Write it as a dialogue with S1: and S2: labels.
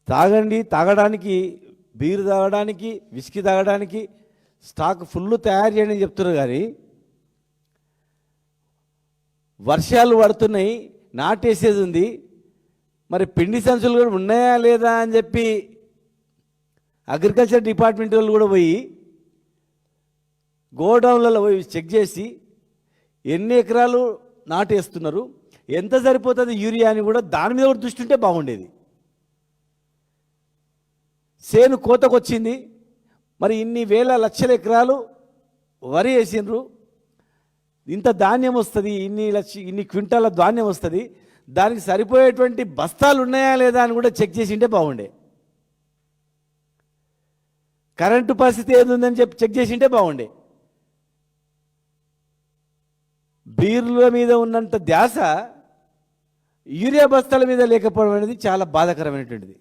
S1: తాగండి, తాగడానికి, బీరు తాగడానికి, విస్కీ తాగడానికి స్టాక్ ఫుల్ తయారు చేయండి అని చెప్తున్నారు. కానీ వర్షాలు పడుతున్నాయి, నాటేసేది ఉంది, మరి పిండి సంచులు కూడా ఉన్నాయా లేదా అని చెప్పి అగ్రికల్చర్ డిపార్ట్మెంట్ వాళ్ళు కూడా పోయి గోడౌన్లలో పోయి చెక్ చేసి ఎన్ని ఎకరాలు నాటేస్తున్నారు, ఎంత సరిపోతుంది యూరియా అని కూడా దాని మీద కూడా దృష్టి ఉంటే బాగుండేది. సేను కోతకు వచ్చింది, మరి ఇన్ని వేల లక్షల ఎకరాలు వరి వేసిండ్రు, ఇంత ధాన్యం వస్తుంది, ఇన్ని క్వింటాల ధాన్యం వస్తుంది, దానికి సరిపోయేటువంటి బస్తాలు ఉన్నాయా లేదా అని కూడా చెక్ చేసి ఉంటే బాగుండే. కరెంటు పరిస్థితి ఏదుందని చెప్పి చెక్ చేసి ఉంటే బాగుండే. బీర్ల మీద ఉన్నంత ధ్యాస యూరియా బస్తాల మీద లేకపోవడం అనేది చాలా బాధాకరమైనటువంటిది.